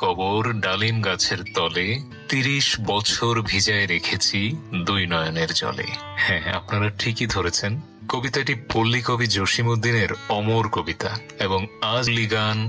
কবর ডালিম গাছের তলে, ৩০ বছর ভিজায় রেখেছি দুই নয়নের জলে। হ্যাঁ, আপনারা ঠিকই ধরেছেন, কবিতাটি পল্লী কবি জসিমউদ্দিনের অমর কবিতা এবং আজলি গান,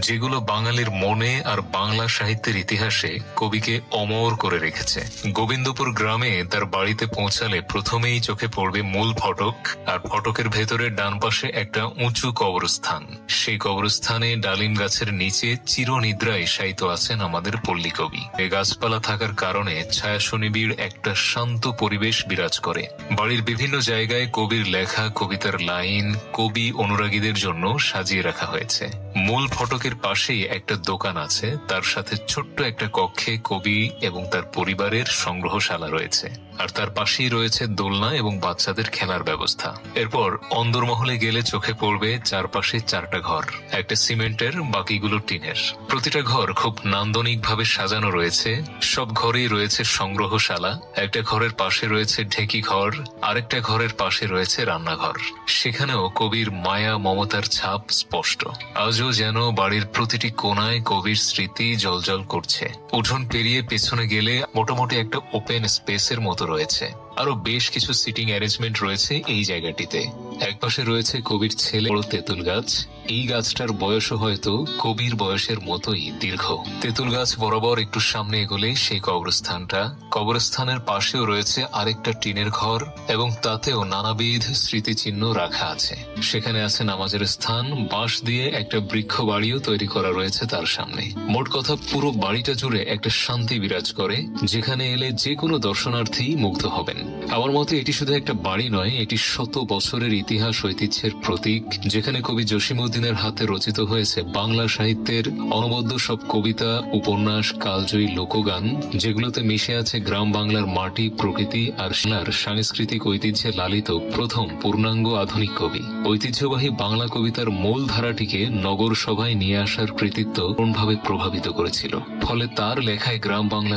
যেগুলো বাঙালির মনে আর বাংলা সাহিত্যের ইতিহাসে কবিকে অমর করে রেখেছে। গোবিন্দপুর গ্রামে তার বাড়িতে পৌঁছালে প্রথমেই চোখে পড়বে মূল ফটক, আর ফটকের ভেতরে ডান পাশে একটা উঁচু কবরস্থান। সেই কবরস্থানে ডালিম গাছের নিচে চিরনিদ্রায় শায়িত আছেন আমাদের পল্লী কবি। এই গাছপালা থাকার কারণে ছায়াশনিবিড় একটা শান্ত পরিবেশ বিরাজ করে। বাড়ির বিভিন্ন জায়গায় কবির লেখা কবিতার লাইন কবি অনুরাগীদের জন্য সাজিয়ে রাখা হয়েছে। মূল ফটকের পাশেই একটা দোকান আছে, তার সাথে ছোট্ট একটা কক্ষে কবি এবং তার পরিবারের সংগ্রহশালা রয়েছে, আর তার পাশেই রয়েছে দোলনা এবং বাচ্চাদের খেলার ব্যবস্থা। এরপর অন্দরমহলে গেলে চোখে পড়বে চারপাশে 4টা ঘর, একটা সিমেন্টের, বাকিগুলো টিনের। প্রতিটা ঘর খুব নান্দনিকভাবে সাজানো রয়েছে। সব ঘরেই রয়েছে সংগ্রহশালা, একটা ঘরের পাশে রয়েছে ঢেঁকি ঘর, আরেকটা ঘরের পাশে রয়েছে রান্নাঘর। সেখানেও কবির মায়া মমতার ছাপ স্পষ্ট। আজও যেন বাড়ির প্রতিটি কোণায় কবির স্মৃতি জলজল করছে। উঠোন পেরিয়ে পেছনে গেলে মোটামুটি একটা ওপেন স্পেসের মতো রয়েছে। আরো বেশ কিছু সিটিং অ্যারেঞ্জমেন্ট রয়েছে এই জায়গাটিতে। একপাশে রয়েছে কবির ছেলে বড় তেঁতুল গাছ। এই গাছটার বয়সও হয়তো কবির বয়সের মতোই দীর্ঘ। তেঁতুল গাছ বরাবর একটু সামনে এগোলে সেই কবরস্থানটা। কবরস্থানের পাশেও রয়েছে আরেকটা টিনের ঘর এবং তাতেও নানাবিধ স্মৃতিচিহ্ন রাখা আছে। সেখানে আছে নামাজের স্থান, বাঁশ দিয়ে একটা বৃক্ষ বাড়িও তৈরি করা রয়েছে তার সামনে। মোট কথা, পুরো বাড়িটা জুড়ে একটা শান্তি বিরাজ করে, যেখানে এলে যে কোনো দর্শনার্থী মুগ্ধ হবেন। আমার মতে এটি শুধু একটা বাড়ি নয়, এটি শত বছরের ইতিহাস ঐতিহ্যের প্রতীক, যেখানে কবি জসিমউদ্দিনের হাতে রচিত হয়েছে বাংলা সাহিত্যের অনবদ্য সব কবিতা, উপন্যাস, কালজয়ী লোকগান, যেগুলোতে মিশে আছে গ্রাম বাংলার মাটি, প্রকৃতি আর বাংলার সাংস্কৃতিক ঐতিহ্যে লালিত প্রথম পূর্ণাঙ্গ আধুনিক কবি। ঐতিহ্যবাহী বাংলা কবিতার মূল ধারাটিকে নগর সভায় নিয়ে আসার কৃতিত্ব কোনভাবে প্রভাবিত করেছিল, ফলে তার লেখায় গ্রাম বাংলা